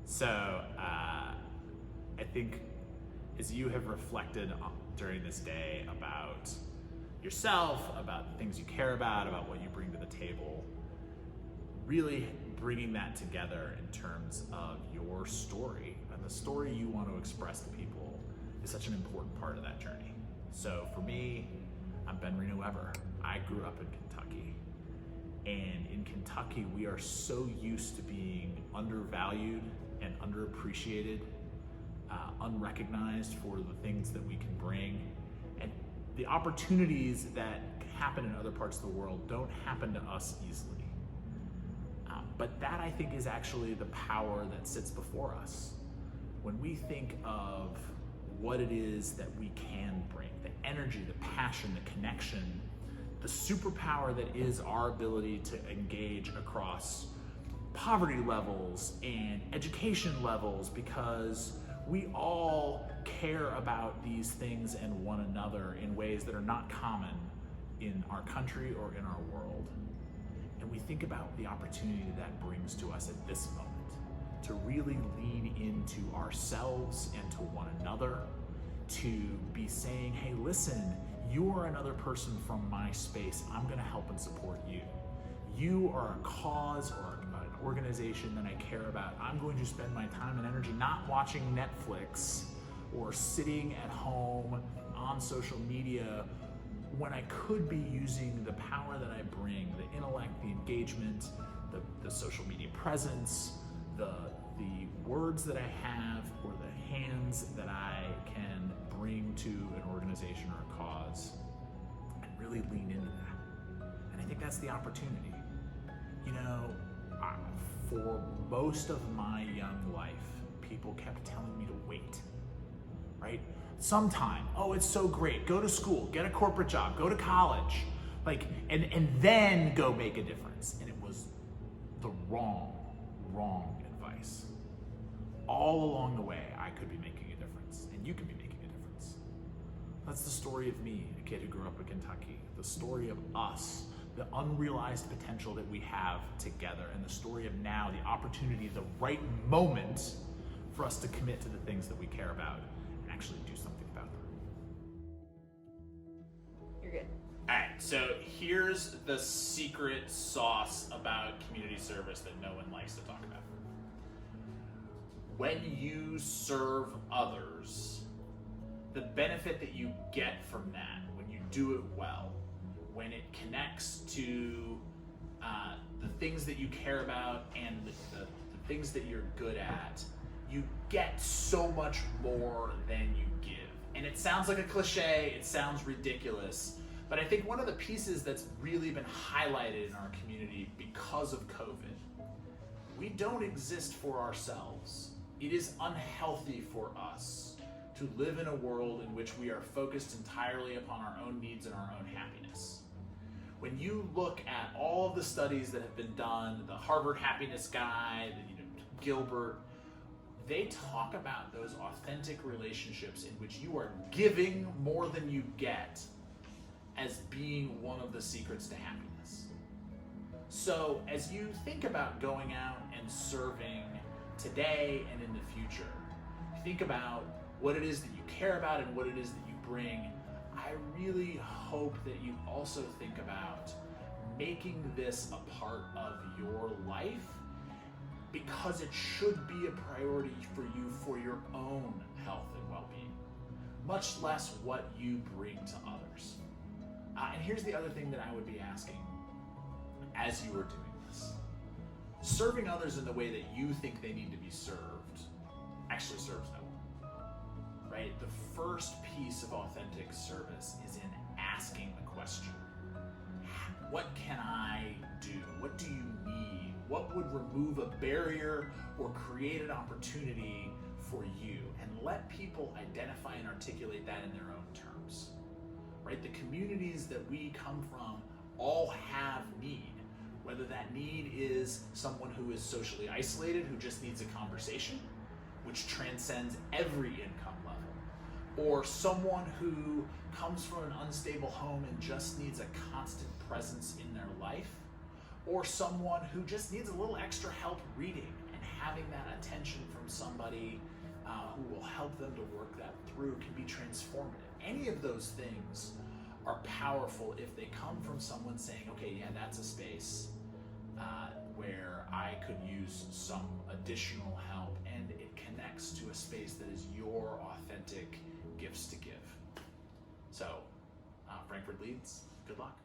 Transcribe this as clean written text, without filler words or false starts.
So I think as you have reflected during this day about yourself, about the things you care about what you bring to the table, really bringing that together in terms of your story and the story you want to express to people is such an important part of that journey. So for me, I'm Ben Reno Weber. I grew up in Kentucky. And in Kentucky, we are so used to being undervalued and underappreciated, unrecognized for the things that we can bring. And the opportunities that happen in other parts of the world don't happen to us easily. But that, I think, is actually the power that sits before us. When we think of what it is that we can bring, the energy, the passion, the connection, the superpower that is our ability to engage across poverty levels and education levels, because we all care about these things and one another in ways that are not common in our country or in our world. And we think about the opportunity that brings to us at this moment to really lean into ourselves and to one another, to be saying, hey, listen, you are another person from my space. I'm gonna help and support you. You are a cause or an organization that I care about. I'm going to spend my time and energy not watching Netflix or sitting at home on social media when I could be using the power that I bring, the intellect, the engagement, the social media presence, the words that I have, or the hands that I can bring to an organization or a cause, and really lean into that. And I think that's the opportunity. You know, for most of my young life, people kept telling me to wait, right? Sometime, oh, it's so great, go to school, get a corporate job, go to college, and then go make a difference. And it was the wrong advice. All along the way, I could be making a difference, and you could be making a difference. That's the story of me, a kid who grew up in Kentucky, the story of us, the unrealized potential that we have together, and the story of now, the opportunity, the right moment for us to commit to the things that we care about and actually do something about them. You're good. All right, so here's the secret sauce about community service that no one likes to talk about. When you serve others, the benefit that you get from that, when you do it well, when it connects to the things that you care about and the things that you're good at, you get so much more than you give. And it sounds like a cliche, it sounds ridiculous, but I think one of the pieces that's really been highlighted in our community because of COVID, we don't exist for ourselves. It is unhealthy for us to live in a world in which we are focused entirely upon our own needs and our own happiness. When you look at all of the studies that have been done, the Harvard Happiness Guide, Gilbert, they talk about those authentic relationships in which you are giving more than you get as being one of the secrets to happiness. So as you think about going out and serving today and in the future, think about what it is that you care about and what it is that you bring. I really hope that you also think about making this a part of your life, because it should be a priority for you for your own health and well-being, much less what you bring to others. And here's the other thing that I would be asking as you are doing this. Serving others in the way that you think they need to be served actually serves no one, right? The first piece of authentic service is in asking the question, what can I do? What do you need? What would remove a barrier or create an opportunity for you? And let people identify and articulate that in their own terms, right? The communities that we come from all have need, whether that need is someone who is socially isolated, who just needs a conversation, which transcends every income level, or someone who comes from an unstable home and just needs a constant presence in their life, or someone who just needs a little extra help reading and having that attention from somebody who will help them to work that through can be transformative. Any of those things are powerful if they come from someone saying, okay, yeah, that's a space where I could use some additional help, and it connects to a space that is your authentic gifts to give. So, Frankfurt Leads, good luck.